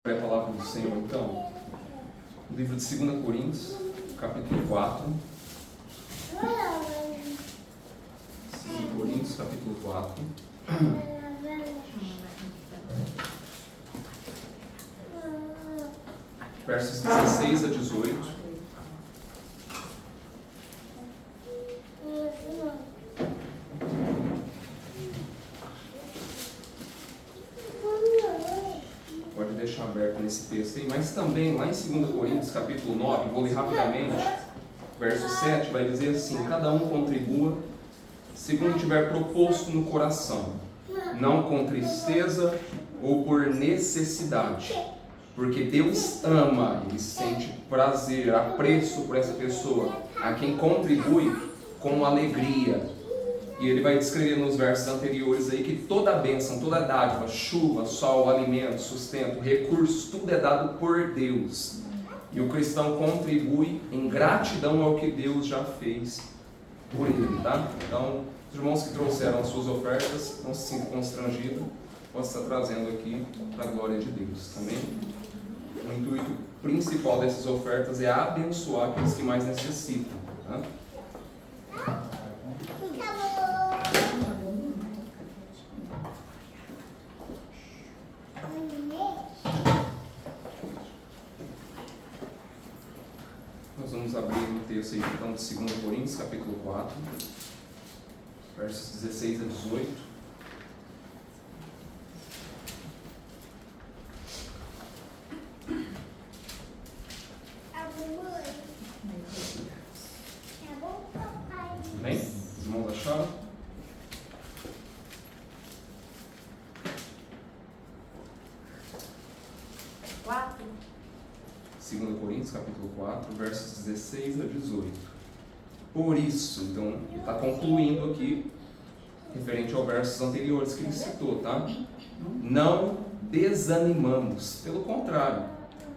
A palavra do Senhor, então, o livro de 2 Coríntios, capítulo 4. 2 Coríntios, capítulo 4. Versos 16 a 18. Pode deixar aberto nesse texto aí, mas também lá em 2 Coríntios, capítulo 9, vou ler rapidamente, verso 7, vai dizer assim: cada um contribua segundo tiver proposto no coração, não com tristeza ou por necessidade, porque Deus ama e sente prazer, apreço por essa pessoa, a quem contribui com alegria. E ele vai descrever nos versos anteriores aí que toda a bênção, toda a dádiva, chuva, sol, alimento, sustento, recursos, tudo é dado por Deus. E o cristão contribui em gratidão ao que Deus já fez por ele, tá? Então, os irmãos que trouxeram as suas ofertas, não se sintam constrangidos, pode estar trazendo aqui para a glória de Deus, também. O intuito principal dessas ofertas é abençoar aqueles que mais necessitam, tá? Nós vamos abrir o texto aí, então, de 2 Coríntios, capítulo 4, versos 16 a 18. Amém? Os irmãos acharam? Quatro. 2 Coríntios, capítulo 4, versos 16 a 18. Por isso, então, ele está concluindo aqui, referente aos versos anteriores que ele citou, tá? Não desanimamos, pelo contrário,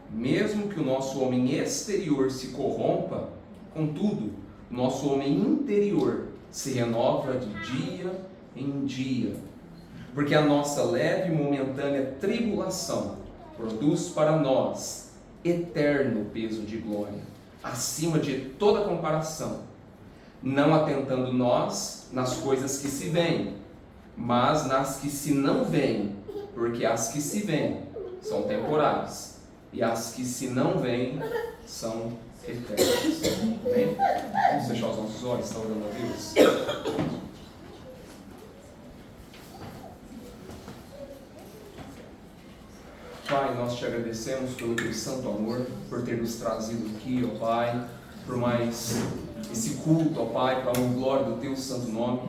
mesmo que o nosso homem exterior se corrompa, contudo, o nosso homem interior se renova de dia em dia, porque a nossa leve e momentânea tribulação produz para nós eterno peso de glória, acima de toda comparação, não atentando nós nas coisas que se veem, mas nas que se não veem, porque as que se veem são temporais, e as que se não veem são eternas. Amém? Vamos fechar os nossos olhos, está orando a Deus? Pai, nós te agradecemos pelo teu santo amor, por ter nos trazido aqui, ó Pai, por mais esse culto, ó Pai, para a glória do teu santo nome.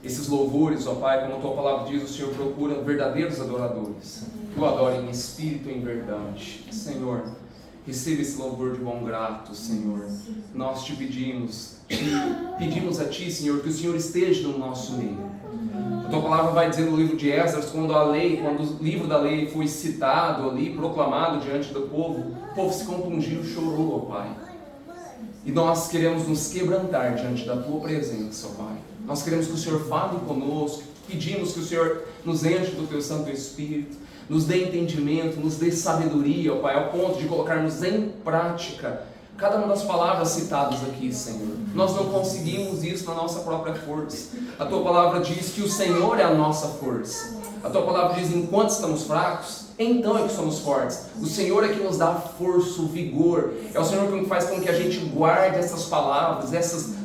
Esses louvores, ó Pai, como a tua palavra diz, o Senhor procura verdadeiros adoradores, que o adorem em espírito e em verdade. Senhor, receba esse louvor de bom grato, Senhor. Nós te pedimos a Ti, Senhor, que o Senhor esteja no nosso meio. A tua palavra vai dizer no livro de Esdras, quando o livro da lei foi citado ali, proclamado diante do povo, o povo se compungiu, chorou, ó Pai. E nós queremos nos quebrantar diante da tua presença, ó Pai. Nós queremos que o Senhor fale conosco, pedimos que o Senhor nos enche do teu Santo Espírito, nos dê entendimento, nos dê sabedoria, ó Pai, ao ponto de colocarmos em prática cada uma das palavras citadas aqui, Senhor. Nós não conseguimos isso na nossa própria força. A tua palavra diz que o Senhor é a nossa força. A tua palavra diz: enquanto estamos fracos, então é que somos fortes. O Senhor é que nos dá força, o vigor. É o Senhor que faz com que a gente guarde essas palavras,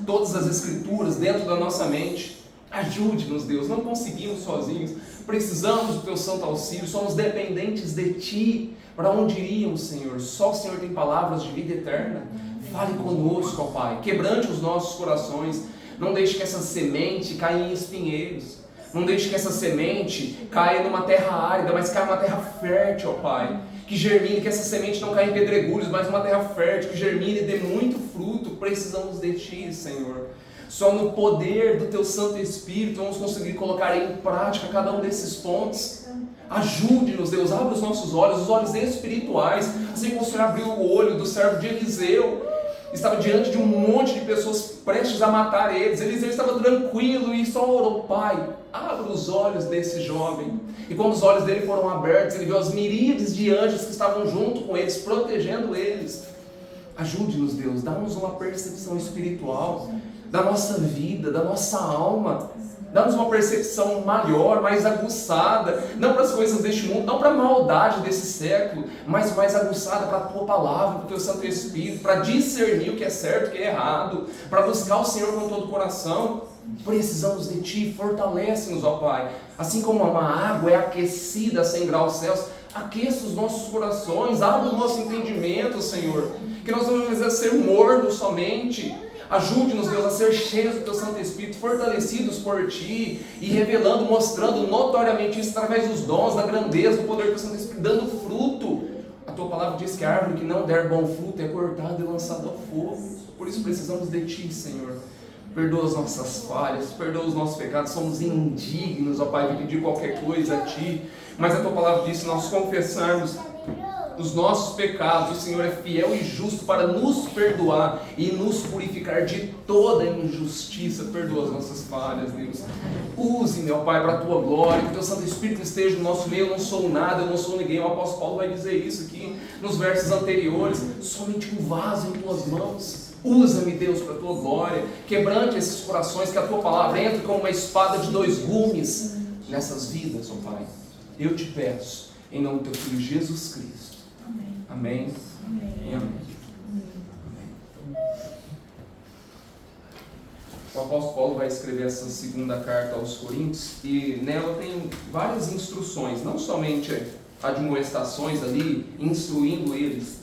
todas as escrituras dentro da nossa mente. Ajude-nos, Deus. Não conseguimos sozinhos. Precisamos do teu santo auxílio. Somos dependentes de Ti. Para onde iríamos, Senhor? Só o Senhor tem palavras de vida eterna. Fale conosco, ó Pai. Quebrante os nossos corações. Não deixe que essa semente caia em espinheiros. Não deixe que essa semente caia numa terra árida, mas caia numa terra fértil, ó Pai. Que germine, que essa semente não caia em pedregulhos, mas numa terra fértil, que germine e dê muito fruto. Precisamos de Ti, Senhor. Só no poder do Teu Santo Espírito vamos conseguir colocar em prática cada um desses pontos. Ajude-nos, Deus, abre os nossos olhos, os olhos espirituais, assim como o Senhor abriu o olho do servo de Eliseu estava diante de um monte de pessoas prestes a matar eles. Eliseu estava tranquilo e só orou: Pai, abra os olhos desse jovem. E quando os olhos dele foram abertos, ele viu as miríades de anjos que estavam junto com eles, protegendo eles. Ajude-nos, Deus, dá-nos uma percepção espiritual da nossa vida, da nossa alma. Dá-nos uma percepção maior, mais aguçada, não para as coisas deste mundo, não para a maldade desse século, mas mais aguçada para a Tua Palavra, para o Teu Santo Espírito, para discernir o que é certo e o que é errado, para buscar o Senhor com todo o coração. Precisamos de Ti, fortalece-nos, ó Pai. Assim como uma água é aquecida a 100 graus Celsius, aqueça os nossos corações, abre o nosso entendimento, Senhor, que nós não vamos ser mornos somente. Ajude-nos, Deus, a ser cheios do Teu Santo Espírito, fortalecidos por Ti e revelando, mostrando notoriamente isso através dos dons, da grandeza, do poder do Santo Espírito, dando fruto. A Tua Palavra diz que a árvore que não der bom fruto é cortada e lançada ao fogo. Por isso precisamos de Ti, Senhor. Perdoa as nossas falhas, perdoa os nossos pecados, somos indignos, ó Pai, de pedir qualquer coisa a Ti, mas a Tua Palavra diz: se nós confessarmos os nossos pecados, o Senhor é fiel e justo para nos perdoar e nos purificar de toda injustiça. Perdoa as nossas falhas, Deus. Use, meu Pai, para a Tua glória, que o Teu Santo Espírito esteja no nosso meio. Eu não sou nada, eu não sou ninguém. O apóstolo Paulo vai dizer isso aqui nos versos anteriores: somente um vaso em Tuas mãos. Usa-me, Deus, para a Tua glória. Quebrante esses corações, que a Tua Palavra entre como uma espada de 2 gumes nessas vidas, ó Pai. Eu te peço, em nome do Teu Filho Jesus Cristo. Amém. Amém. E amém. O apóstolo Paulo vai escrever essa segunda carta aos Coríntios e nela tem várias instruções, não somente admoestações ali, instruindo eles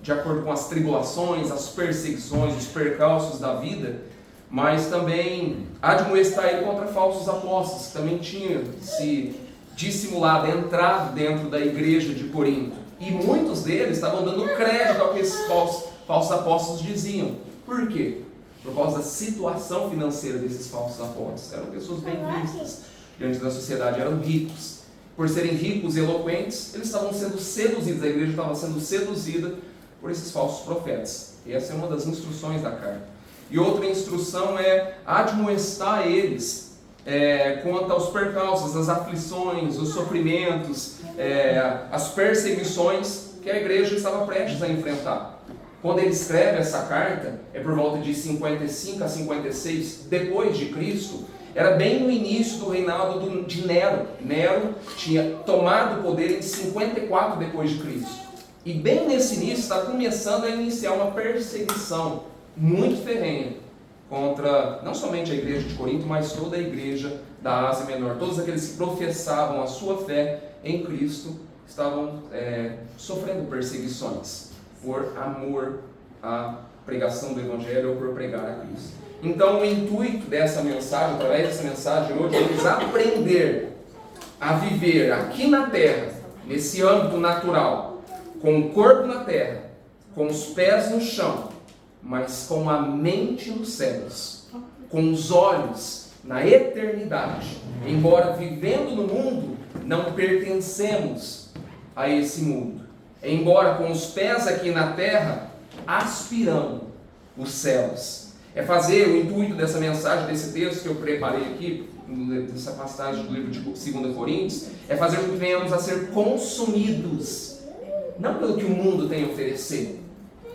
de acordo com as tribulações, as perseguições, os percalços da vida, mas também admoestar ele contra falsos apóstolos, que também tinham se dissimulado, entrado dentro da igreja de Corinto. E muitos deles estavam dando crédito ao que esses falsos apóstolos diziam. Por quê? Por causa da situação financeira desses falsos apóstolos. Eram pessoas bem vistas diante da sociedade, eram ricos. Por serem ricos e eloquentes, eles estavam sendo seduzidos, a igreja estava sendo seduzida por esses falsos profetas. E essa é uma das instruções da carta. E outra instrução é admoestar eles quanto aos percalços, as aflições, os sofrimentos, as perseguições que a igreja estava prestes a enfrentar. Quando ele escreve essa carta, é por volta de 55 a 56 depois de Cristo, era bem no início do reinado de Nero. Nero tinha tomado o poder em 54 depois de Cristo. E bem nesse início está começando a iniciar uma perseguição muito ferrenha contra não somente a igreja de Corinto, mas toda a igreja da Ásia Menor. Todos aqueles que professavam a sua fé em Cristo estavam sofrendo perseguições por amor à pregação do Evangelho ou por pregar a Cristo. Então o intuito dessa mensagem, através dessa mensagem hoje, é eles aprender a viver aqui na terra, nesse âmbito natural, com o corpo na terra, com os pés no chão, mas com a mente nos céus, com os olhos na eternidade. Embora vivendo no mundo, não pertencemos a esse mundo. Embora com os pés aqui na terra, aspirando os céus. É fazer o intuito dessa mensagem, desse texto que eu preparei aqui, dessa passagem do livro de 2 Coríntios, é fazer com que venhamos a ser consumidos, não pelo que o mundo tem a oferecer,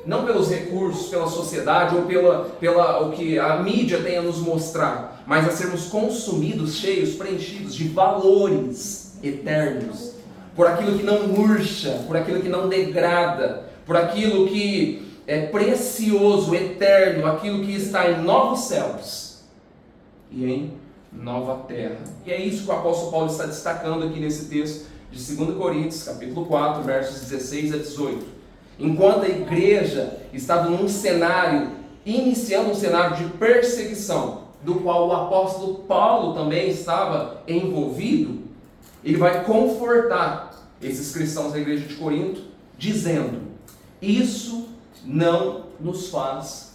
não pelos recursos, pela sociedade ou pela o que a mídia tem a nos mostrar, mas a sermos consumidos, cheios, preenchidos de valores eternos, por aquilo que não murcha, por aquilo que não degrada, por aquilo que é precioso, eterno, aquilo que está em novos céus e em nova terra. E é isso que o apóstolo Paulo está destacando aqui nesse texto de 2 Coríntios, capítulo 4, versos 16 a 18. Enquanto a igreja estava num cenário, iniciando um cenário de perseguição, do qual o apóstolo Paulo também estava envolvido, ele vai confortar esses cristãos da igreja de Corinto, dizendo: isso não nos faz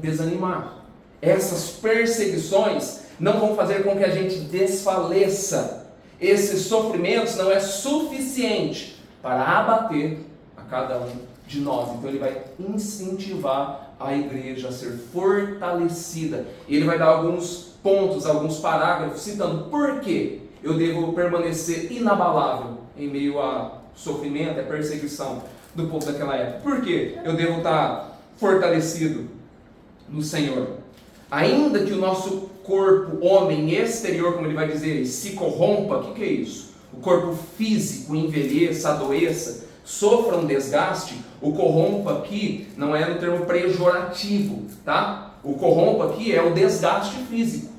desanimar. Essas perseguições não vão fazer com que a gente desfaleça. Esses sofrimentos não é suficiente para abater a cada um de nós. Então ele vai incentivar a igreja a ser fortalecida. E ele vai dar alguns pontos, alguns parágrafos, citando por que eu devo permanecer inabalável em meio a sofrimento, a perseguição do povo daquela época. Por que eu devo estar fortalecido no Senhor? Ainda que o nosso corpo, homem exterior, como ele vai dizer, se corrompa, o que é isso? O corpo físico envelheça, adoeça, sofra um desgaste. O corrompa aqui não é no termo pejorativo, tá? O corrompa aqui é o desgaste físico.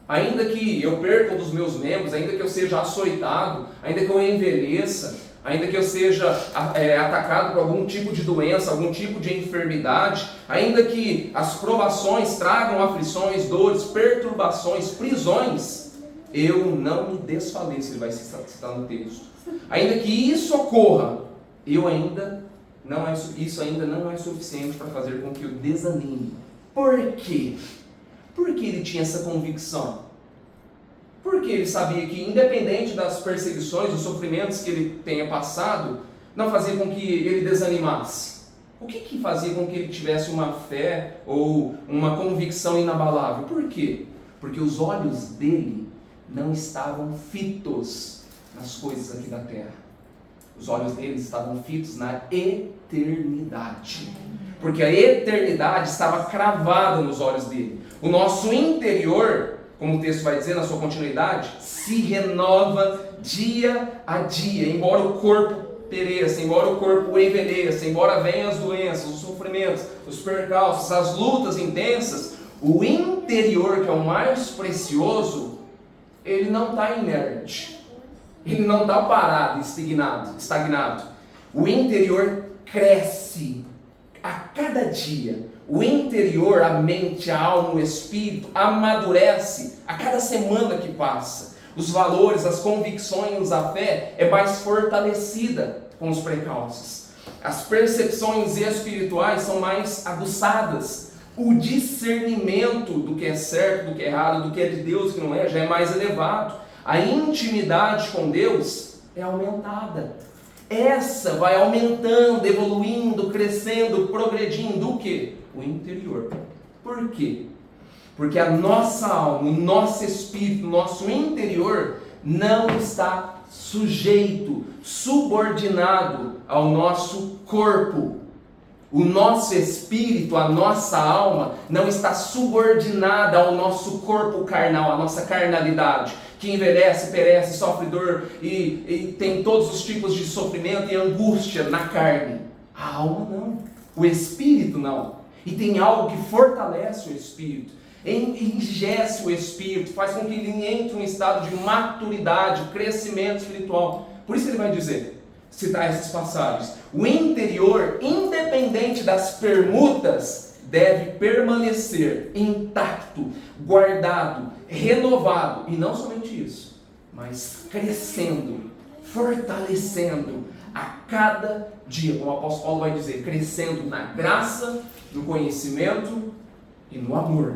Ainda que eu perca um dos meus membros, ainda que eu seja açoitado, ainda que eu envelheça, ainda que eu seja atacado por algum tipo de doença, algum tipo de enfermidade, ainda que as provações tragam aflições, dores, perturbações, prisões, eu não me desfaleço, ele vai citar no texto. Ainda que isso ocorra, isso ainda não é suficiente para fazer com que eu desanime. Por quê? Porque ele tinha essa convicção. Porque ele sabia que, independente das perseguições, dos sofrimentos que ele tenha passado, não fazia com que ele desanimasse. O que fazia com que ele tivesse uma fé ou uma convicção inabalável? Por quê? Porque os olhos dele não estavam fitos nas coisas aqui da terra. Os olhos dele estavam fitos na eternidade. Porque a eternidade estava cravada nos olhos dele. O nosso interior, como o texto vai dizer na sua continuidade, se renova dia a dia, embora o corpo pereça, embora o corpo envelheça, embora venham as doenças, os sofrimentos, os percalços, as lutas intensas, o interior, que é o mais precioso, ele não está inerte, ele não está parado, estagnado. O interior cresce a cada dia. O interior, a mente, a alma, o espírito, amadurece a cada semana que passa. Os valores, as convicções, a fé é mais fortalecida com os precalços. As percepções espirituais são mais aguçadas. O discernimento do que é certo, do que é errado, do que é de Deus, do que não é, já é mais elevado. A intimidade com Deus é aumentada. Essa vai aumentando, evoluindo, crescendo, progredindo. O quê? O interior. Por quê? Porque a nossa alma, o nosso espírito, o nosso interior não está sujeito, subordinado ao nosso corpo. O nosso espírito, a nossa alma, não está subordinada ao nosso corpo carnal, à nossa carnalidade, que envelhece, perece, sofre dor e tem todos os tipos de sofrimento e angústia na carne. A alma não, o espírito não. E tem algo que fortalece o espírito, enrijece o espírito, faz com que ele entre em um estado de maturidade, crescimento espiritual. Por isso ele vai dizer, citar essas passagens: o interior, independente das permutas, deve permanecer intacto, guardado, renovado. E não somente isso, mas crescendo, fortalecendo a cada dia, como o apóstolo Paulo vai dizer, crescendo na graça, no conhecimento e no amor.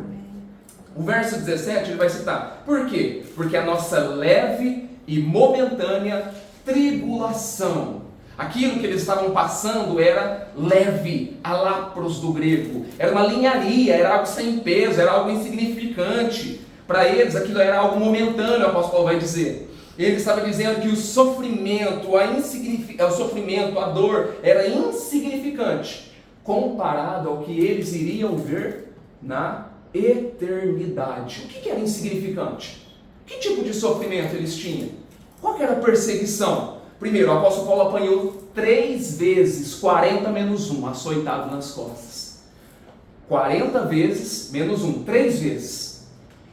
O verso 17 ele vai citar, por quê? Porque a nossa leve e momentânea tribulação, aquilo que eles estavam passando era leve, alapros do grego, era uma linharia, era algo sem peso, era algo insignificante. Para eles aquilo era algo momentâneo, o apóstolo Paulo vai dizer. Ele estava dizendo que o sofrimento, a dor era insignificante, comparado ao que eles iriam ver na eternidade. O que era insignificante? Que tipo de sofrimento eles tinham? Qual era a perseguição? Primeiro, o apóstolo Paulo apanhou 3 vezes, 40 menos 1, açoitado nas costas. 40 vezes menos 1, 3 vezes.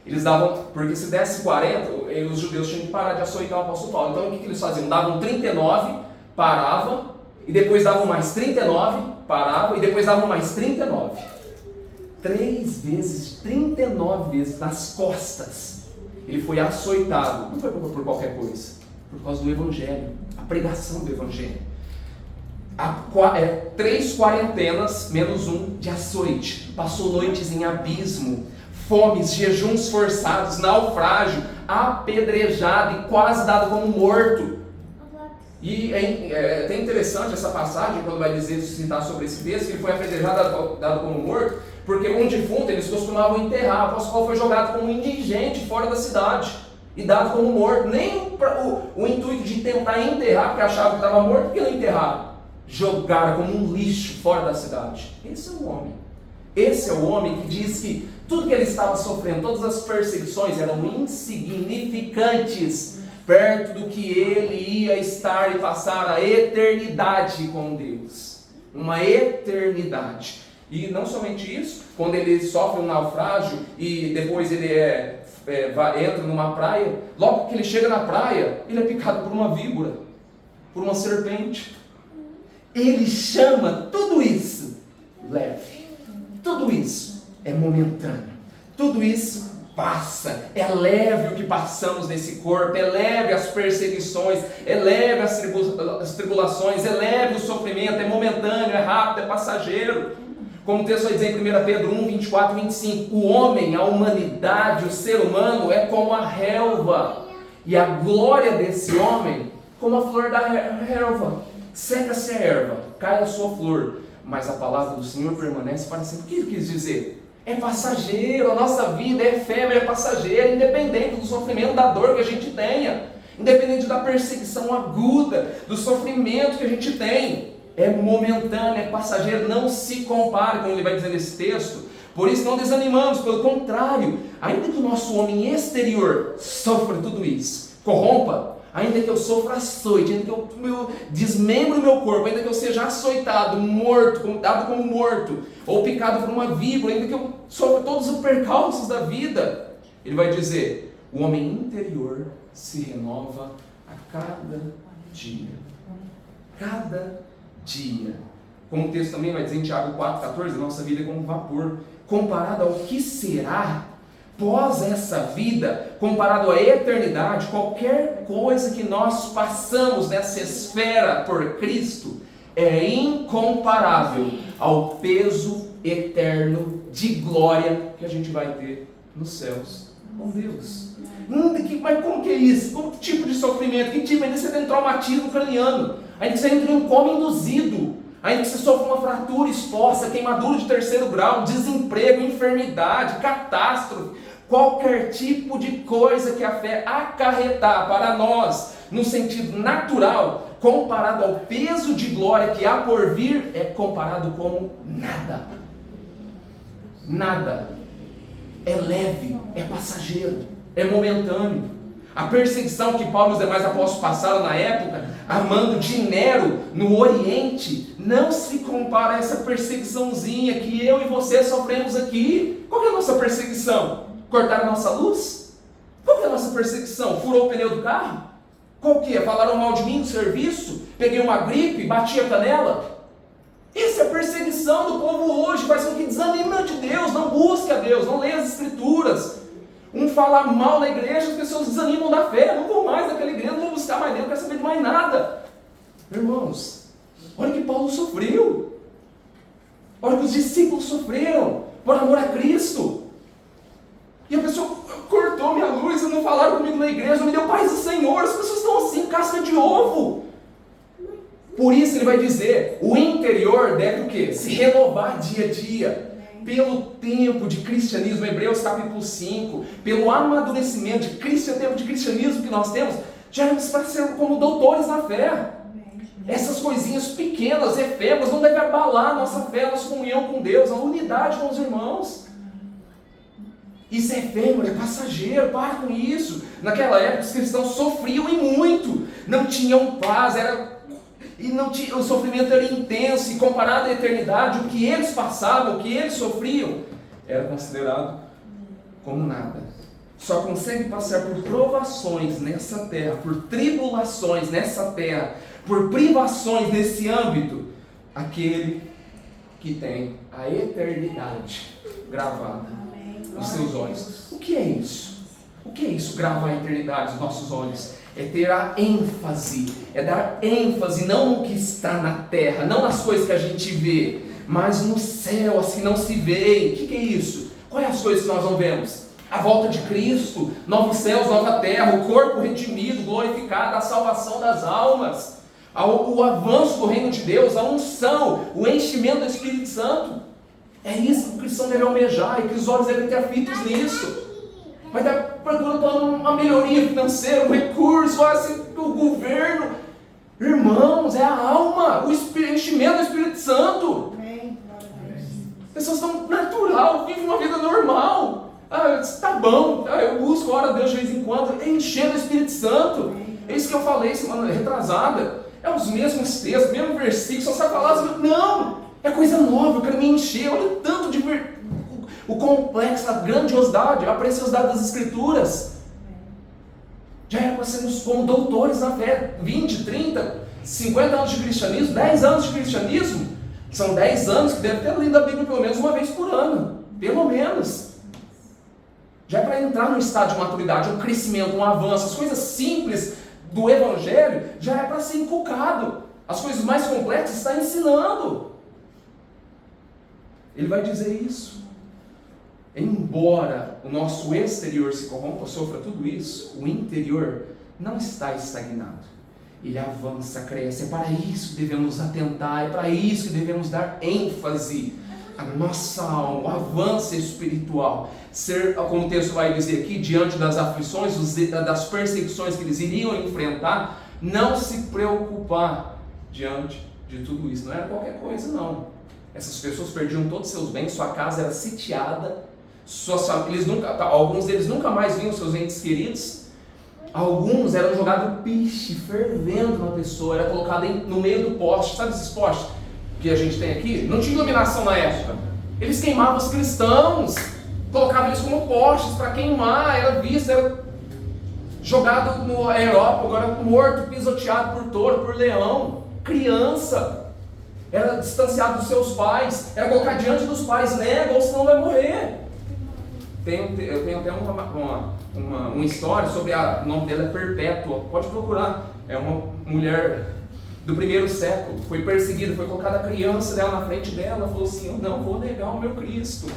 Eles davam, porque se desse 40, os judeus tinham que parar de açoitar o apóstolo Paulo. Então o que eles faziam? Davam 39, paravam, e depois davam mais 39, paravam, e depois davam mais 39. 3 vezes, 39 vezes nas costas. Ele foi açoitado, não foi por qualquer coisa, por causa do Evangelho, a pregação do Evangelho. 3 quarentenas menos 1 de açoite. Passou noites em abismo, fomes, jejuns forçados, naufrágio, apedrejado e quase dado como morto. E é até interessante essa passagem, quando vai dizer, citar sobre esse texto, que ele foi apedrejado, dado como morto, porque um defunto eles costumavam enterrar. O apóstolo Paulo foi jogado como indigente fora da cidade e dado como morto. Nem o intuito de tentar enterrar, porque achava que estava morto, porque não enterraram. Jogaram como um lixo fora da cidade. Esse é o homem. Esse é o homem que diz que tudo que ele estava sofrendo, todas as perseguições eram insignificantes perto do que ele ia estar e passar a eternidade com Deus. Uma eternidade. E não somente isso, quando ele sofre um naufrágio e depois ele entra numa praia, logo que ele chega na praia, ele é picado por uma víbora, por uma serpente. Ele chama tudo isso leve. Tudo isso é momentâneo. Tudo isso passa. É leve o que passamos nesse corpo, é leve as perseguições, é leve as tribulações, é leve o sofrimento, é momentâneo, é rápido, é passageiro. Como o texto vai dizer em 1 Pedro 1, 24 e 25, o homem, a humanidade, o ser humano é como a relva, e a glória desse homem como a flor da relva. Seca-se a erva, cai a sua flor, mas a palavra do Senhor permanece para sempre. O que ele quis dizer? É passageiro, a nossa vida é efêmera, é passageira, independente do sofrimento, da dor que a gente tenha, independente da perseguição aguda, do sofrimento que a gente tem. É momentâneo, é passageiro, não se compare, como ele vai dizer nesse texto. Por isso não desanimamos, pelo contrário, ainda que o nosso homem exterior sofra tudo isso, corrompa, ainda que eu sofra açoite, ainda que eu desmembre o meu corpo, ainda que eu seja açoitado, morto, dado como morto, ou picado por uma víbora, ainda que eu sofra todos os percalços da vida, ele vai dizer, o homem interior se renova a cada dia. Cada dia. Como o texto também vai dizer em Tiago 4,14, nossa vida é como vapor. Comparado ao que será pós essa vida, comparado à eternidade, qualquer coisa que nós passamos nessa esfera por Cristo é incomparável ao peso eterno de glória que a gente vai ter nos céus com Deus. Mas como que é isso? Que tipo de sofrimento? Que tipo? Ainda você tem um traumatismo craniano, ainda que você entra em um coma induzido, ainda que você sofra uma fratura exposta, queimadura de 3º grau, desemprego, enfermidade, catástrofe, qualquer tipo de coisa que a fé acarretar para nós, no sentido natural, comparado ao peso de glória que há por vir, é comparado como nada. Nada. É leve, é passageiro, é momentâneo. A perseguição que Paulo e os demais apóstolos passaram na época, amando de Nero no Oriente, não se compara a essa perseguiçãozinha que eu e você sofremos aqui. Qual que é a nossa perseguição? Cortaram a nossa luz? Qual que é a nossa perseguição? Furou o pneu do carro? Qual que é? Falaram mal de mim no serviço? Peguei uma gripe, bati a canela? Essa é a perseguição do povo hoje, faz com que desanime de Deus, não busque a Deus, não leia as Escrituras. Um fala mal na igreja, as pessoas desanimam da fé, não vão mais naquela igreja, não vão buscar mais Deus, não quer saber de mais nada. Irmãos, olha o que Paulo sofreu, olha o que os discípulos sofreram, por amor a Cristo. E a pessoa cortou minha luz, não falaram comigo na igreja, não me deu paz do Senhor, as pessoas estão assim, casca de ovo. Por isso ele vai dizer, o interior deve o quê? Se renovar dia a dia. Pelo tempo de cristianismo, Hebreus capítulo 5, pelo amadurecimento de tempo de cristianismo que nós temos, já vamos para ser como doutores na fé. Essas coisinhas pequenas, efêmeras, não devem abalar a nossa fé, a nossa comunhão com Deus, a unidade com os irmãos. Isso é efêmero, é passageiro, para com isso. Naquela época os cristãos sofriam e muito, não tinham paz, o sofrimento era intenso, e comparado à eternidade, o que eles passavam, o que eles sofriam, era considerado como nada. Só consegue passar por provações nessa terra, por tribulações nessa terra, por privações nesse âmbito, aquele que tem a eternidade gravada nos seus olhos. O que é isso? O que é isso, gravar a eternidade nos nossos olhos? É ter a ênfase, é dar ênfase não no que está na terra, não nas coisas que a gente vê, mas no céu, as que não se veem. O que é isso? Quais as coisas que nós não vemos? A volta de Cristo, novos céus, nova terra, o corpo redimido, glorificado, a salvação das almas. o avanço do reino de Deus, a unção, o enchimento do Espírito Santo. É isso que o cristão deve almejar e que os olhos devem ter afitos nisso. Vai estar procurando uma melhoria financeira, um recurso, o governo. Irmãos, é a alma, o enchimento do Espírito Santo. As pessoas estão natural, vivem uma vida normal. Tá bom, eu busco a hora de Deus de vez em quando, enchendo o Espírito Santo. É isso que eu falei semana retrasada. É os mesmos textos, mesmo versículo, só sabe falar assim, não, é coisa nova, eu quero me encher. Olha o tanto de o complexo, a grandiosidade, a preciosidade das Escrituras. Já era para sermos como doutores na fé, 20, 30, 50 anos de cristianismo, 10 anos de cristianismo, são 10 anos que deve ter lido a Bíblia pelo menos uma vez por ano, pelo menos. Já é para entrar num estado de maturidade, um crescimento, um avanço, as coisas simples do Evangelho já é para ser inculcado. As coisas mais complexas está ensinando. Ele vai dizer isso. Embora o nosso exterior se corrompa, sofra tudo isso, o interior não está estagnado. Ele avança, cresce. É para isso que devemos atentar, é para isso que devemos dar ênfase. A nossa alma, o avanço espiritual, ser, como o texto vai dizer aqui, diante das aflições, das perseguições que eles iriam enfrentar, não se preocupar diante de tudo isso. Não era qualquer coisa, não. Essas pessoas perdiam todos os seus bens, sua casa era sitiada, alguns deles nunca mais viam seus entes queridos, alguns eram jogados piche, fervendo na pessoa, era colocado no meio do poste, sabe esses postes que a gente tem aqui? Não tinha iluminação na época, eles queimavam os cristãos, colocavam eles como postes para queimar, era visto, era jogado no Europa, agora morto, pisoteado por touro, por leão, criança, era distanciado dos seus pais, era colocado diante dos pais, nega ou senão vai morrer. Eu tenho até uma história sobre o nome dela é Perpétua, pode procurar, é uma mulher do primeiro século, foi perseguida, foi colocada a criança dela na frente dela, falou assim, eu não vou negar o meu Cristo.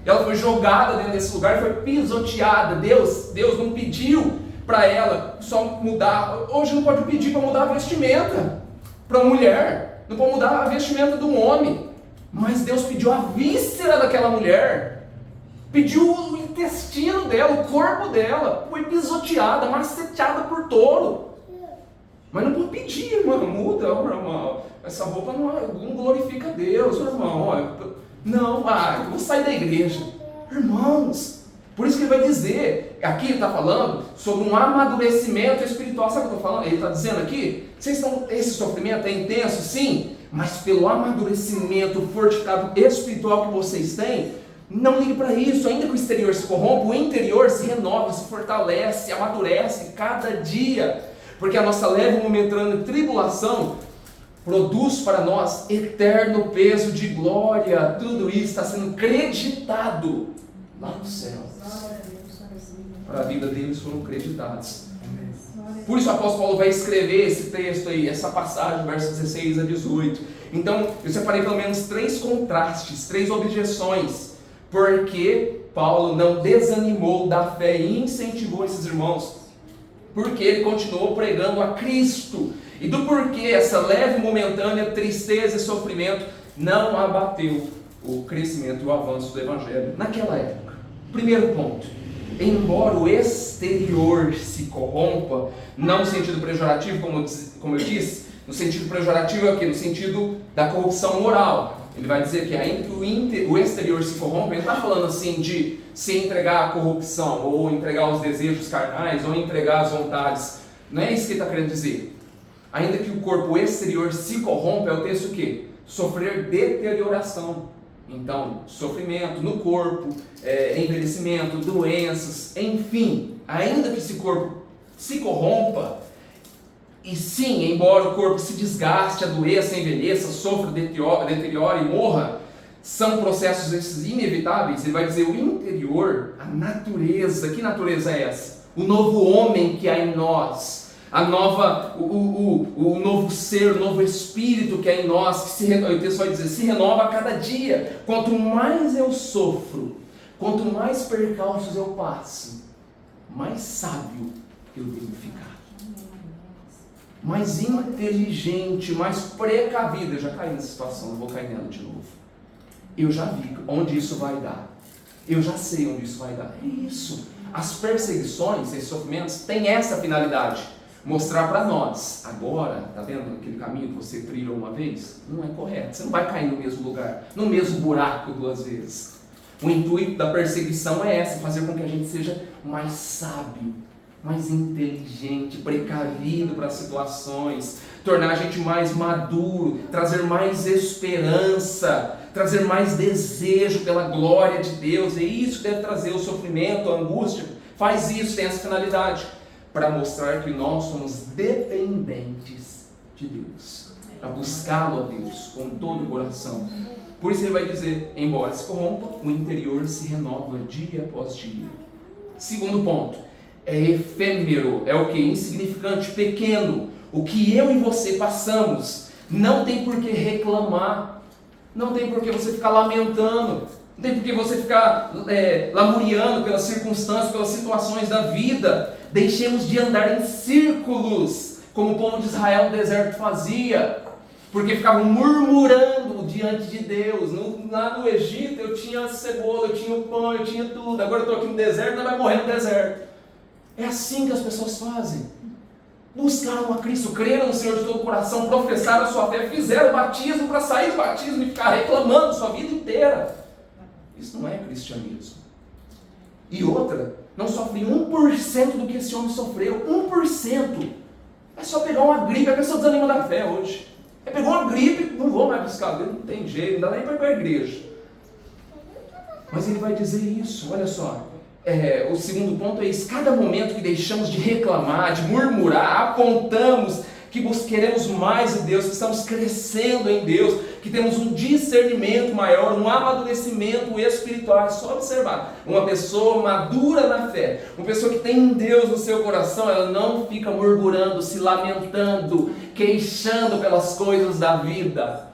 Ela foi jogada dentro desse lugar, foi pisoteada, Deus não pediu para ela só mudar, hoje não pode pedir para mudar a vestimenta, para a mulher, não pode mudar a vestimenta do homem, mas Deus pediu a víscera daquela mulher, pediu o intestino dela, o corpo dela, foi pisoteada, maceteada por touro. Mas não pode pedir, irmão, muda, irmão, essa roupa não glorifica Deus, irmão, não, eu vou sair da igreja. Irmãos, por isso que ele vai dizer, aqui ele está falando sobre um amadurecimento espiritual, sabe o que eu estou falando? Ele está dizendo aqui, esse sofrimento é intenso, sim, mas pelo amadurecimento fortificado espiritual que vocês têm, não ligue para isso, ainda que o exterior se corrompa, o interior se renova, se fortalece, amadurece cada dia, porque a nossa leve momentânea tribulação produz para nós eterno peso de glória. Tudo isso está sendo creditado lá no céu. Para a vida deles foram creditados. Por isso o apóstolo Paulo vai escrever esse texto aí, essa passagem, versos 16 a 18. Então eu separei pelo menos 3 contrastes, 3 objeções, porque Paulo não desanimou da fé e incentivou esses irmãos, porque ele continuou pregando a Cristo, e do porquê essa leve momentânea tristeza e sofrimento não abateu o crescimento e o avanço do Evangelho naquela época. Primeiro ponto, embora o exterior se corrompa, não no sentido pejorativo, como eu disse, no sentido pejorativo é o quê? No sentido da corrupção moral. Ele vai dizer que ainda que o exterior se corrompa, ele não está falando assim de se entregar à corrupção, ou entregar aos desejos carnais, ou entregar às vontades. Não é isso que ele está querendo dizer. Ainda que o corpo exterior se corrompa, é o texto o quê? Sofrer deterioração. Então, sofrimento no corpo, envelhecimento, doenças, enfim. Ainda que esse corpo se corrompa, e sim, embora o corpo se desgaste, adoeça, envelheça, sofra, deteriore e morra, são processos esses inevitáveis. Ele vai dizer o interior, a natureza. Que natureza é essa? O novo homem que há em nós, o novo ser, o novo espírito que há em nós, que o texto vai dizer, se renova a cada dia. Quanto mais eu sofro, quanto mais percalços eu passo, mais sábio eu devo ficar. mais inteligente, mais precavida. Eu já caí nessa situação, não vou cair nela de novo. Eu já vi onde isso vai dar. Eu já sei onde isso vai dar. É isso. As perseguições, esses sofrimentos, têm essa finalidade. Mostrar para nós, agora, tá vendo aquele caminho que você trilhou uma vez? Não é correto. Você não vai cair no mesmo lugar, no mesmo buraco 2 vezes. O intuito da perseguição é essa, fazer com que a gente seja mais sábio, mais inteligente, precavido para as situações, tornar a gente mais maduro, trazer mais esperança, trazer mais desejo pela glória de Deus. É isso que deve trazer o sofrimento, a angústia. Faz isso, tem essa finalidade, para mostrar que nós somos dependentes de Deus, para buscá-lo a Deus com todo o coração. Por isso ele vai dizer, embora se corrompa, o interior se renova dia após dia. Segundo ponto, é efêmero, é o que? Insignificante, pequeno. O que eu e você passamos, não tem por que reclamar, não tem por que você ficar lamentando, não tem por que você ficar lamuriando pelas circunstâncias, pelas situações da vida. Deixemos de andar em círculos, como o povo de Israel no deserto fazia, porque ficavam murmurando diante de Deus. Lá no Egito eu tinha a cebola, eu tinha o pão, eu tinha tudo. Agora eu estou aqui no deserto, não vai morrer no deserto. É assim que as pessoas fazem. Buscaram a Cristo, creram no Senhor de todo o coração, professaram a sua fé, fizeram o batismo para sair do batismo e ficar reclamando sua vida inteira. Isso não é cristianismo. E outra, não sofre 1% do que esse homem sofreu. 1%. É só pegar uma gripe, a pessoa desanima da fé hoje. Pegou uma gripe, não vou mais buscar Deus, não tem jeito, não dá nem para ir para a igreja. Mas ele vai dizer isso, olha só. O segundo ponto é isso: cada momento que deixamos de reclamar, de murmurar, apontamos que queremos mais de Deus, que estamos crescendo em Deus, que temos um discernimento maior, um amadurecimento espiritual. É só observar, uma pessoa madura na fé, uma pessoa que tem Deus no seu coração, ela não fica murmurando, se lamentando, queixando pelas coisas da vida.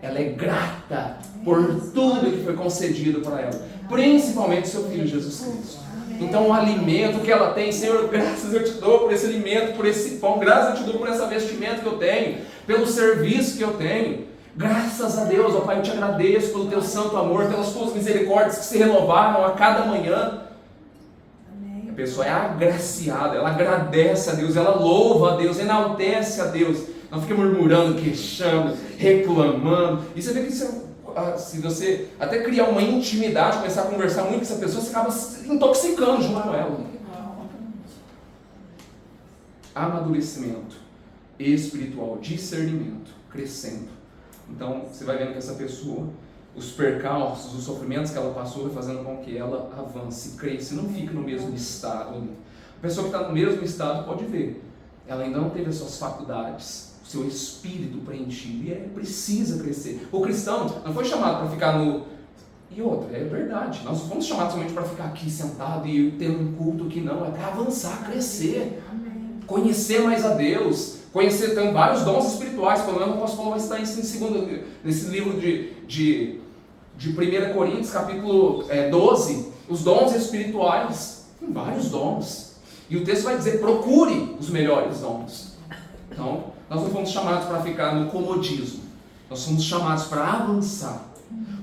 Ela é grata por tudo que foi concedido para ela, principalmente seu Filho Jesus Cristo. Então o alimento que ela tem, Senhor, graças eu te dou por esse alimento, por esse pão, graças eu te dou por essa vestimenta que eu tenho, pelo serviço que eu tenho. Graças a Deus, ó Pai, eu te agradeço pelo teu santo amor, pelas tuas misericórdias que se renovaram a cada manhã. A pessoa é agraciada, ela agradece a Deus, ela louva a Deus, enaltece a Deus. Não fica murmurando, queixando, reclamando. E você vê que se você até criar uma intimidade, começar a conversar muito com essa pessoa, você acaba se intoxicando junto com ela. Amadurecimento espiritual, discernimento, crescendo. Então você vai vendo que essa pessoa, os percalços, os sofrimentos que ela passou, vai fazendo com que ela avance, cresça, não fique no mesmo estado. A pessoa que está no mesmo estado pode ver, ela ainda não teve as suas faculdades, o seu espírito preenchido, e precisa crescer. O cristão não foi chamado para ficar no... E outra, é verdade, nós não fomos chamados somente para ficar aqui sentado e ter um culto que não, é para avançar, crescer, conhecer mais a Deus, conhecer, tem vários dons espirituais. Pelo menos o apóstolo Paulo vai citar isso nesse livro de 1 Coríntios, capítulo 12, os dons espirituais. Tem vários dons, e o texto vai dizer, procure os melhores dons. Então, nós não fomos chamados para ficar no comodismo, nós fomos chamados para avançar.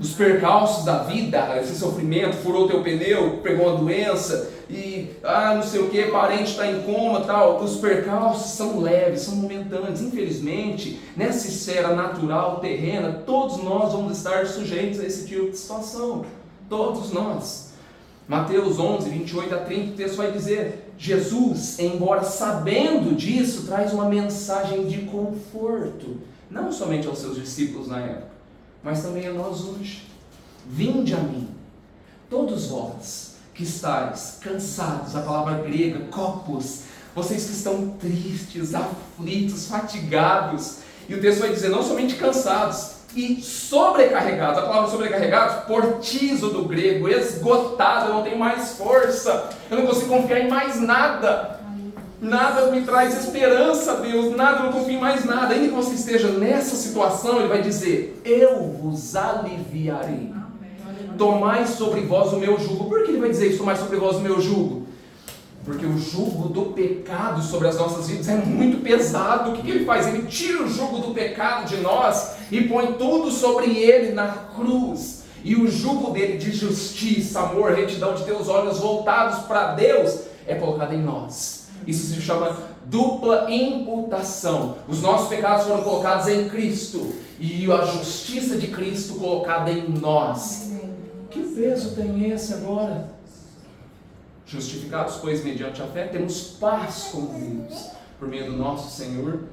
Os percalços da vida, esse sofrimento, furou teu pneu, pegou uma doença, e não sei o que, parente está em coma, tal. Os percalços são leves, são momentâneos. Infelizmente, nessa esfera natural, terrena, todos nós vamos estar sujeitos a esse tipo de situação. Todos nós. Mateus 11, 28 a 30, o texto vai dizer, Jesus, embora sabendo disso, traz uma mensagem de conforto, não somente aos seus discípulos na época, mas também a nós hoje. Vinde a mim, todos vós que estáis cansados, a palavra grega, kopos, vocês que estão tristes, aflitos, fatigados, e o texto vai dizer, não somente cansados, e sobrecarregados. A palavra sobrecarregados, portizo do grego, esgotado, eu não tenho mais força, eu não consigo confiar em mais nada. Nada me traz esperança, Deus, nada, eu não confio em mais nada. Ainda que você esteja nessa situação, ele vai dizer, eu vos aliviarei. Tomai sobre vós o meu jugo. Por que ele vai dizer isso, tomai sobre vós o meu jugo? Porque o jugo do pecado sobre as nossas vidas é muito pesado. O que ele faz? Ele tira o jugo do pecado de nós e põe tudo sobre ele na cruz. E o jugo dele de justiça, amor, retidão, de ter os olhos voltados para Deus, é colocado em nós. Isso se chama dupla imputação. Os nossos pecados foram colocados em Cristo e a justiça de Cristo colocada em nós. Que peso tem esse agora? Justificados, pois, mediante a fé, temos paz com Deus, por meio do nosso Senhor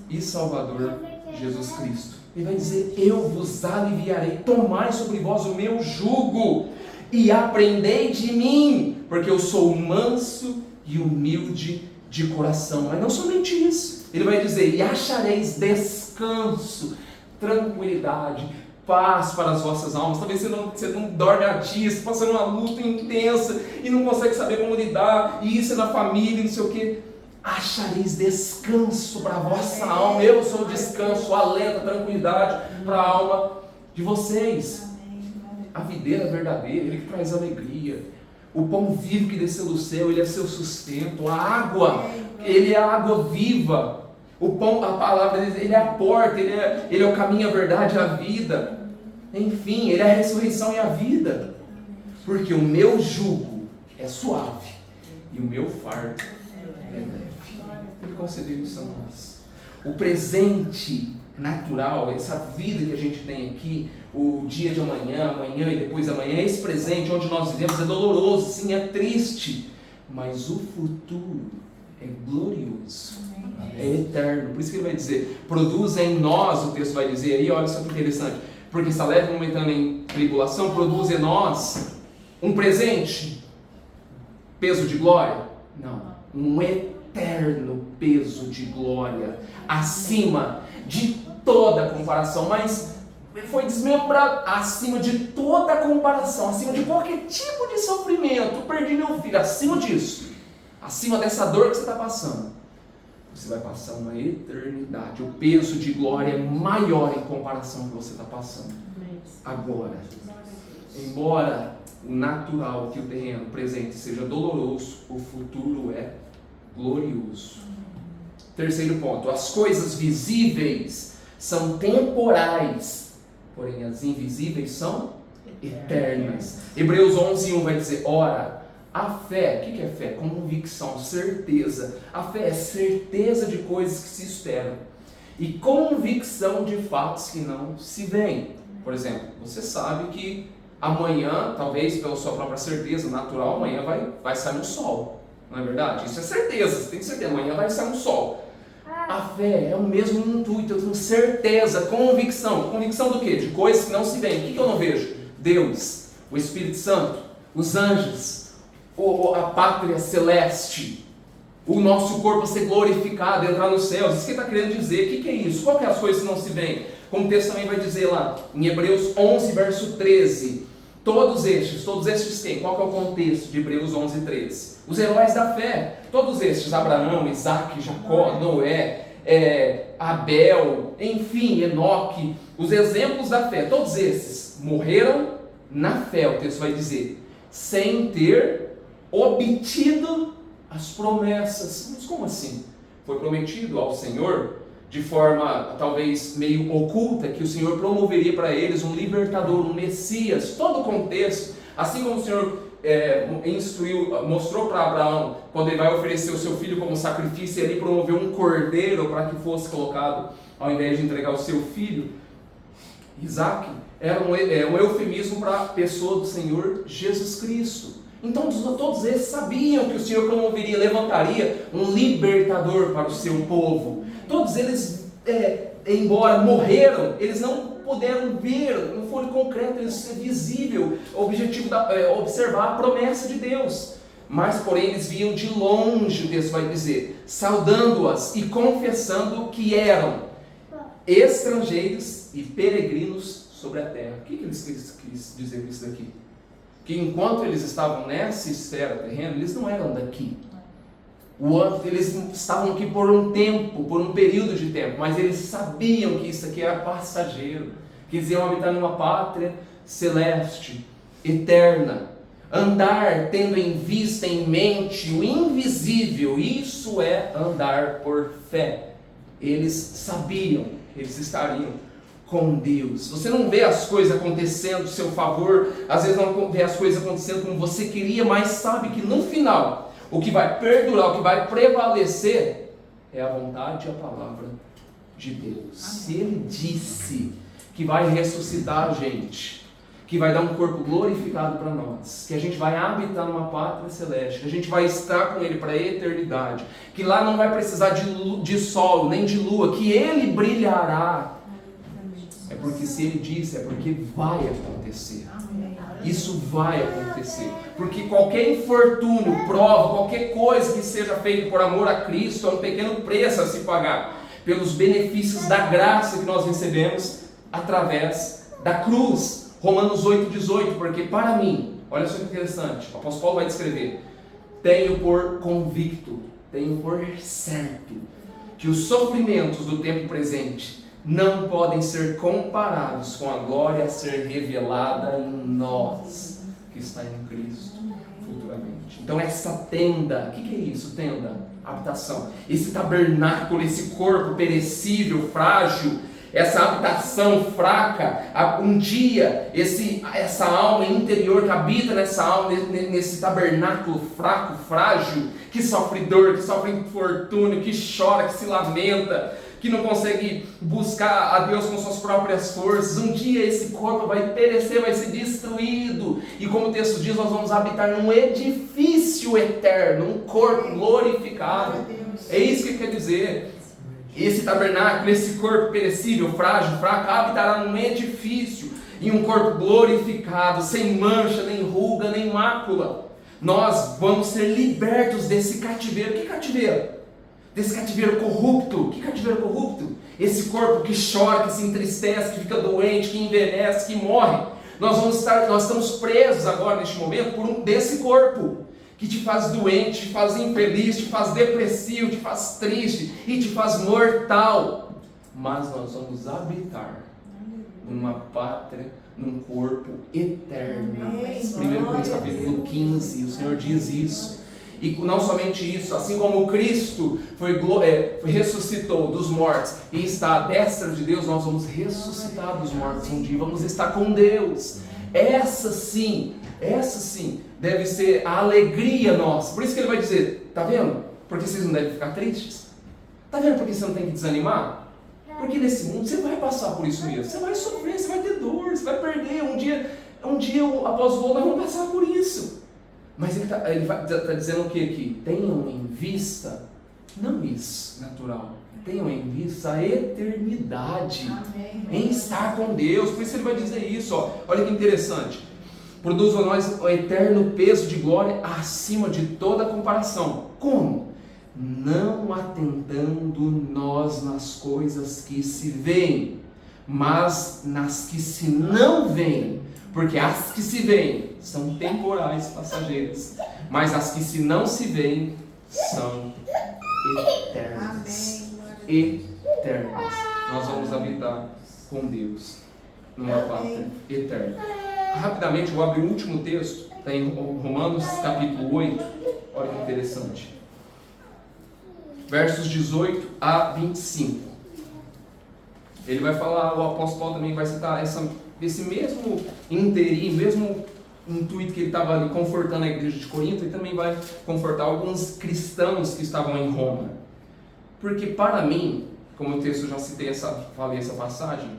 e Salvador Jesus Cristo. Ele vai dizer: eu vos aliviarei, tomai sobre vós o meu jugo, e aprendei de mim, porque eu sou manso e humilde de coração. Mas não somente isso, ele vai dizer: e achareis descanso, tranquilidade, paz para as vossas almas. Talvez você não dorme há dias, você passando uma luta intensa e não consegue saber como lidar, e isso é na família, não sei o que. Achareis descanso para a vossa alma. Eu sou o descanso, o alento, a tranquilidade para a alma de vocês. A videira verdadeira, ele que traz alegria. O pão vivo que desceu do céu, ele é seu sustento. A água, ele é a água viva. O pão, a palavra dele, ele é a porta, ele é o caminho, a verdade, a vida. Enfim, ele é a ressurreição e a vida. Porque o meu jugo é suave e o meu fardo é leve. Ele concedeu isso a nós. O presente natural, essa vida que a gente tem aqui, o dia de amanhã, amanhã e depois amanhã, esse presente onde nós vivemos é doloroso, sim, é triste, mas o futuro é glorioso, é eterno. Por isso que ele vai dizer: produz em nós, o texto vai dizer aí, olha só que interessante, porque está leve momentânea em tribulação, produz em nós um presente, peso de glória? Não, um eterno peso de glória, acima de toda comparação. Mas foi desmembrado, acima de toda comparação, acima de qualquer tipo de sofrimento. Perdi meu filho, acima disso, acima dessa dor que você está passando, você vai passar uma eternidade. O peso de glória é maior em comparação ao que você está passando agora. Embora o natural, que o terreno presente seja doloroso, o futuro é glorioso. Terceiro ponto: as coisas visíveis são temporais, porém as invisíveis são eternas. Hebreus 11:1 vai dizer: ora, a fé, o que é fé? Convicção, certeza. A fé é certeza de coisas que se esperam e convicção de fatos que não se veem. Por exemplo, você sabe que amanhã, talvez pela sua própria certeza natural, amanhã vai sair um sol. Não é verdade? Isso é certeza, você tem certeza, amanhã vai sair um sol. A fé é o mesmo intuito, eu tenho certeza, convicção. Convicção do quê? De coisas que não se veem. O que eu não vejo? Deus, o Espírito Santo, os anjos, a pátria celeste, o nosso corpo a ser glorificado, entrar nos céus. Isso que ele está querendo dizer. O que é isso? Qual que é as coisas que não se veem? Como o texto também vai dizer lá, em Hebreus 11, verso 13. Todos estes quem? Qual que é o contexto de Hebreus 11, 13? Os heróis da fé, todos estes, Abraão, Isaac, Jacó, Noé, Abel, enfim, Enoque, os exemplos da fé, todos esses morreram na fé, o texto vai dizer, sem ter obtido as promessas. Mas como assim? Foi prometido ao Senhor de forma talvez meio oculta, que o Senhor promoveria para eles um libertador, um Messias. Todo o contexto, assim como o Senhor mostrou para Abraão, quando ele vai oferecer o seu filho como sacrifício, ele promoveu um cordeiro para que fosse colocado, ao invés de entregar o seu filho. Isaac era um eufemismo para a pessoa do Senhor Jesus Cristo. Então todos eles sabiam que o Senhor promoveria, levantaria um libertador para o seu povo. Todos eles, embora morreram, eles não puderam ver, não foi concreto, isso é visível, o objetivo observar a promessa de Deus. Mas, porém, eles viam de longe, o texto vai dizer, saudando-as e confessando que eram estrangeiros e peregrinos sobre a terra. O que eles quis dizer com isso daqui? Que enquanto eles estavam nessa esfera terrena, eles não eram daqui. Eles estavam aqui por um tempo, por um período de tempo, mas eles sabiam que isso aqui era passageiro, que eles iam habitar numa pátria celeste, eterna. andar tendo em vista, em mente, o invisível, isso é andar por fé. Eles sabiam que eles estariam com Deus. Você não vê as coisas acontecendo a seu favor, às vezes não vê as coisas acontecendo como você queria, mas sabe que no final, o que vai perdurar, o que vai prevalecer, é a vontade e a palavra de Deus. Se Ele disse que vai ressuscitar a gente, que vai dar um corpo glorificado para nós, que a gente vai habitar numa pátria celeste, que a gente vai estar com Ele para a eternidade, que lá não vai precisar de sol, nem de lua, que Ele brilhará, é porque se Ele disse, é porque vai acontecer. Isso vai acontecer, porque qualquer infortúnio, prova, qualquer coisa que seja feita por amor a Cristo, é um pequeno preço a se pagar, pelos benefícios da graça que nós recebemos através da cruz. Romanos 8,18, porque para mim, olha só que interessante, o apóstolo Paulo vai descrever: tenho por convicto, tenho por certo, que os sofrimentos do tempo presente não podem ser comparados com a glória a ser revelada em nós, que está em Cristo futuramente. Então essa tenda, o que é isso? Tenda, habitação, esse tabernáculo, esse corpo perecível, frágil, essa habitação fraca, um dia essa alma interior que habita nessa alma, nesse tabernáculo fraco, frágil, que sofre dor, que sofre infortúnio, que chora, que se lamenta, que não consegue buscar a Deus com suas próprias forças, um dia esse corpo vai perecer, vai ser destruído, e como o texto diz, nós vamos habitar num edifício eterno, um corpo glorificado. É isso que quer dizer. Esse tabernáculo, esse corpo perecível, frágil, fraco, habitará num edifício, em um corpo glorificado, sem mancha, nem ruga, nem mácula. Nós vamos ser libertos desse cativeiro. Que cativeiro? Desse cativeiro corrupto. Que cativeiro corrupto? Esse corpo que chora, que se entristece, que fica doente, que envelhece, que morre. Nós estamos presos agora, neste momento, desse corpo que te faz doente, te faz infeliz, te faz depressivo, te faz triste e te faz mortal. Mas nós vamos habitar numa pátria, num corpo eterno. 1 Coríntios capítulo 15, o Senhor diz isso. E não somente isso, assim como Cristo ressuscitou dos mortos e está à destra de Deus, nós vamos ressuscitar dos mortos um dia, vamos estar com Deus. Essa sim deve ser a alegria nossa. Por isso que ele vai dizer, tá vendo? Porque vocês não devem ficar tristes. Tá vendo porque você não tem que desanimar? Porque nesse mundo você vai passar por isso mesmo. Você vai sofrer, você vai ter dor, você vai perder. Um dia após o outro nós vamos passar por isso. Mas ele está dizendo o que aqui? Tenham em vista, não isso natural, tenham em vista a eternidade. Amém. Em estar com Deus. Por isso ele vai dizer isso. Olha que interessante. Produz a nós o eterno peso de glória acima de toda comparação. Como? Não atentando nós nas coisas que se veem, mas nas que se não veem. Porque as que se veem são temporais, passageiras, mas as que se não se veem são eternas. Eternas. Nós vamos habitar com Deus numa pátria eterna. Rapidamente, eu vou abrir o último texto, está em Romanos capítulo 8, olha que interessante. Versos 18 a 25. Ele vai falar, o apóstolo Paulo também vai citar esse mesmo interim, mesmo intuito que ele estava ali confortando a igreja de Corinto, e também vai confortar alguns cristãos que estavam em Roma. Porque para mim, como o texto eu já citei, falei essa passagem,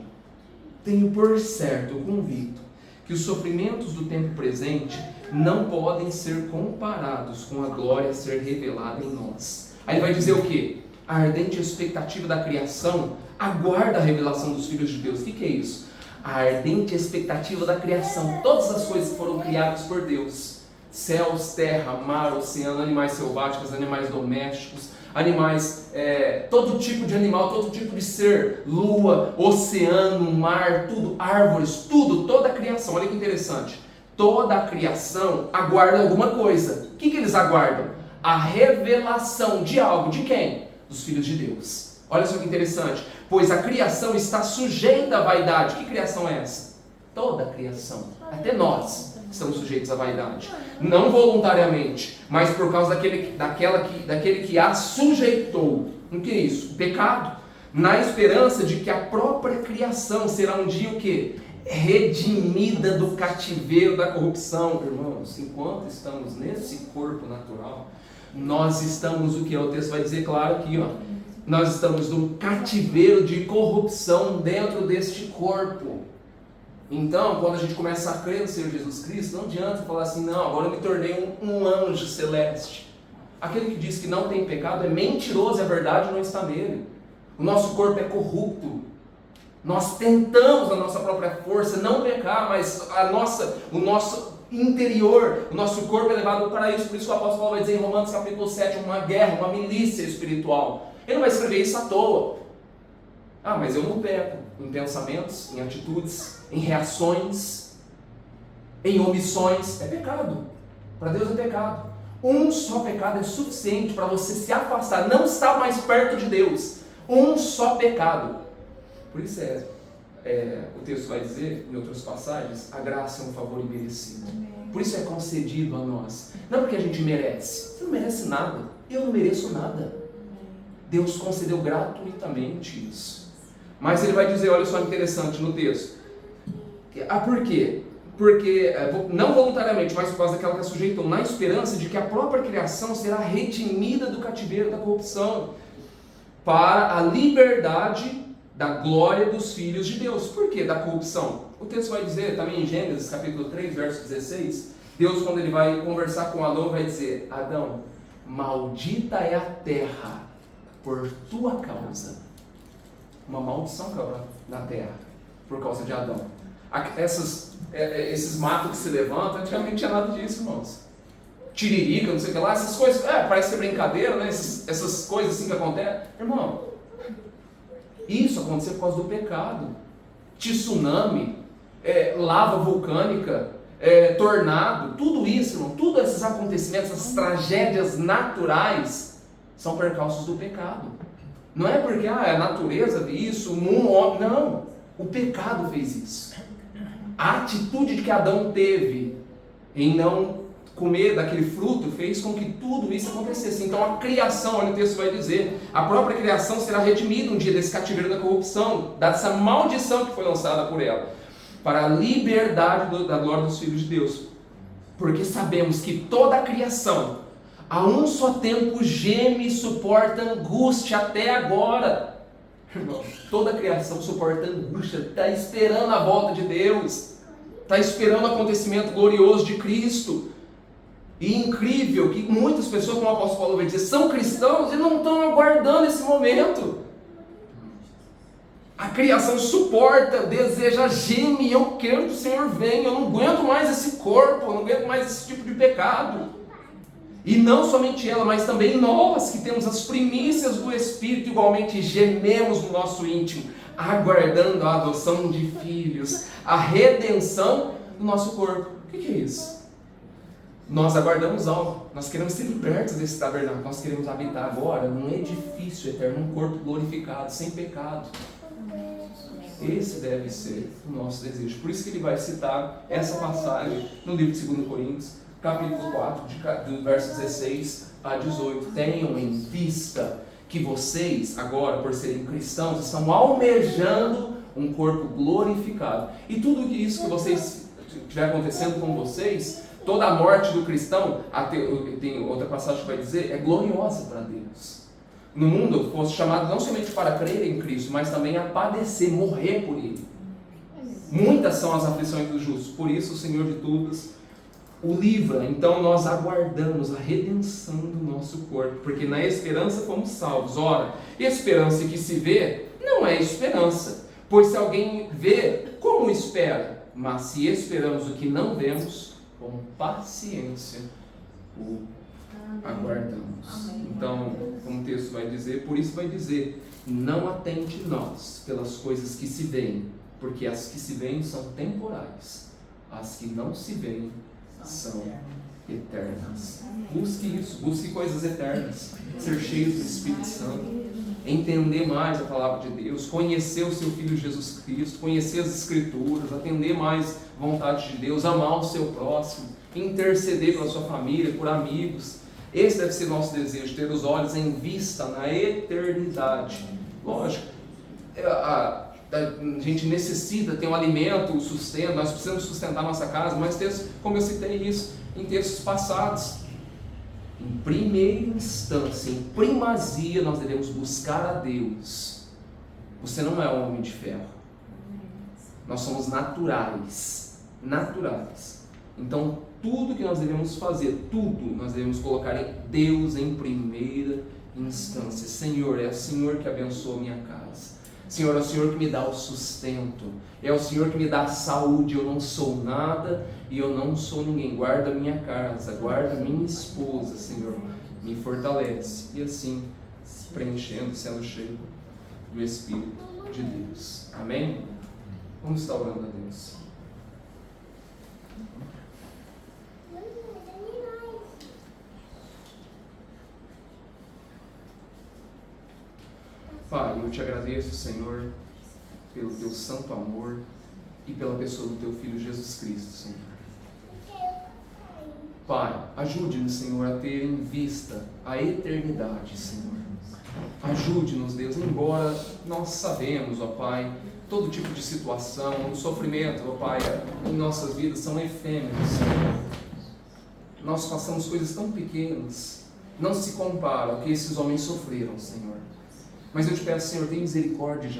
tenho por certo, convicto, que os sofrimentos do tempo presente não podem ser comparados com a glória a ser revelada em nós. Aí ele vai dizer o quê? A ardente expectativa da criação aguarda a revelação dos filhos de Deus. O que é isso? A ardente expectativa da criação. Todas as coisas foram criadas por Deus. Céus, terra, mar, oceano, animais selváticos, animais domésticos, animais, todo tipo de animal, todo tipo de ser, lua, oceano, mar, tudo, árvores, tudo, toda a criação. Olha que interessante. Toda a criação aguarda alguma coisa. O que eles aguardam? A revelação de algo. De quem? Dos filhos de Deus. Olha só que interessante. Pois a criação está sujeita à vaidade. Que criação é essa? Toda a criação. Até nós. estamos sujeitos à vaidade. Não voluntariamente, mas por causa daquele que a sujeitou. O que é isso? O pecado. Na esperança de que a própria criação será um dia o quê? Redimida do cativeiro da corrupção. Irmãos, enquanto estamos nesse corpo natural, nós estamos, o que o texto vai dizer claro aqui, nós estamos num cativeiro de corrupção dentro deste corpo. Então, quando a gente começa a crer no Senhor Jesus Cristo, não adianta falar assim, não, agora eu me tornei um anjo celeste. Aquele que diz que não tem pecado é mentiroso e a verdade não está nele. O nosso corpo é corrupto. Nós tentamos, na nossa própria força, não pecar, mas o nosso interior, o nosso corpo é levado para isso. Por isso que o apóstolo Paulo vai dizer em Romanos capítulo 7, uma guerra, uma milícia espiritual. Ele não vai escrever isso à toa. Mas eu não peco em pensamentos, em atitudes, em reações, em omissões. É pecado. Para Deus é pecado. Um só pecado é suficiente para você se afastar, não estar mais perto de Deus. Um só pecado. Por isso o texto vai dizer, em outras passagens, a graça é um favor imerecido. Por isso é concedido a nós. Não porque a gente merece. Você não merece nada. Eu não mereço nada. Deus concedeu gratuitamente isso. Mas ele vai dizer, olha só interessante no texto. Por quê? Porque, não voluntariamente, mas por causa daquela que a sujeitou, na esperança de que a própria criação será redimida do cativeiro da corrupção, para a liberdade da glória dos filhos de Deus. Por que da corrupção? O texto vai dizer também em Gênesis capítulo 3, verso 16, Deus, quando ele vai conversar com Adão, vai dizer, Adão, maldita é a terra por tua causa. Uma maldição na terra, por causa de Adão. Esses matos que se levantam, antigamente não tinha nada disso, irmãos. Tiririca, não sei o que lá, essas coisas, parece ser brincadeira, né? Essas coisas assim que acontecem. Irmão, isso aconteceu por causa do pecado. Tsunami, lava vulcânica, tornado, tudo isso, irmão, todos esses acontecimentos, essas tragédias naturais, são percalços do pecado. Não é porque a natureza isso, o mundo, não. O pecado fez isso. A atitude que Adão teve em não comer daquele fruto fez com que tudo isso acontecesse. Então a criação, olha o texto vai dizer, a própria criação será redimida um dia desse cativeiro da corrupção, dessa maldição que foi lançada por ela, para a liberdade da glória dos filhos de Deus. Porque sabemos que toda a criação, a um só tempo, geme e suporta angústia até agora. Irmão, toda a criação suporta angústia, está esperando a volta de Deus, está esperando o acontecimento glorioso de Cristo. E incrível que muitas pessoas, como o apóstolo Paulo vai dizer, são cristãos e não estão aguardando esse momento. A criação suporta, deseja, geme, eu quero que o Senhor venha, eu não aguento mais esse corpo, eu não aguento mais esse tipo de pecado. E não somente ela, mas também nós que temos as primícias do Espírito, igualmente gememos no nosso íntimo, aguardando a adoção de filhos, a redenção do nosso corpo. O que é isso? Nós aguardamos algo, nós queremos ser libertos desse tabernáculo, nós queremos habitar agora num edifício eterno, num corpo glorificado, sem pecado. Esse deve ser o nosso desejo. Por isso que ele vai citar essa passagem no livro de 2 Coríntios, capítulo 4, do verso 16 a 18. Tenham em vista que vocês, agora, por serem cristãos, estão almejando um corpo glorificado. E tudo isso que vocês estiver acontecendo com vocês, toda a morte do cristão, tem outra passagem que vai dizer, é gloriosa para Deus. No mundo, fosse chamado não somente para crer em Cristo, mas também a padecer, morrer por Ele. Muitas são as aflições dos justos, por isso o Senhor de todos o livra. Então nós aguardamos a redenção do nosso corpo, porque na esperança fomos salvos. Ora, esperança que se vê não é esperança, pois se alguém vê, como espera? Mas se esperamos o que não vemos, com paciência o aguardamos. Então, como o texto vai dizer, por isso vai dizer, não atente nós pelas coisas que se veem, porque as que se veem são temporais, as que não se veem são eternas. Busque isso, busque coisas eternas, ser cheio do Espírito Santo, entender mais a palavra de Deus, conhecer o seu Filho Jesus Cristo, conhecer as Escrituras, atender mais a vontade de Deus, amar o seu próximo, interceder pela sua família, por amigos. Esse deve ser nosso desejo, ter os olhos em vista na eternidade. Lógico, a gente necessita ter um alimento, um sustento, nós precisamos sustentar nossa casa, mas como eu citei isso em textos passados, em primeira instância, em primazia, nós devemos buscar a Deus. Você não é homem de ferro, nós somos naturais. Então tudo que nós devemos fazer, tudo nós devemos colocar em Deus em primeira instância. Senhor, é o Senhor que abençoa a minha casa, Senhor, é o Senhor que me dá o sustento, é o Senhor que me dá a saúde. Eu não sou nada e eu não sou ninguém. Guarda a minha casa, guarda a minha esposa, Senhor, me fortalece. E assim, preenchendo, sendo cheio do Espírito de Deus. Amém? Vamos estar orando a Deus. Pai, eu te agradeço, Senhor, pelo teu santo amor e pela pessoa do teu Filho Jesus Cristo, Senhor. Pai, ajude-nos, Senhor, a ter em vista a eternidade, Senhor. Ajude-nos, Deus, embora nós sabemos, ó Pai, todo tipo de situação, o sofrimento, ó Pai, em nossas vidas são efêmeros, Senhor. Nós passamos coisas tão pequenas, não se compara ao que esses homens sofreram, Senhor. Mas eu te peço, Senhor, tem misericórdia de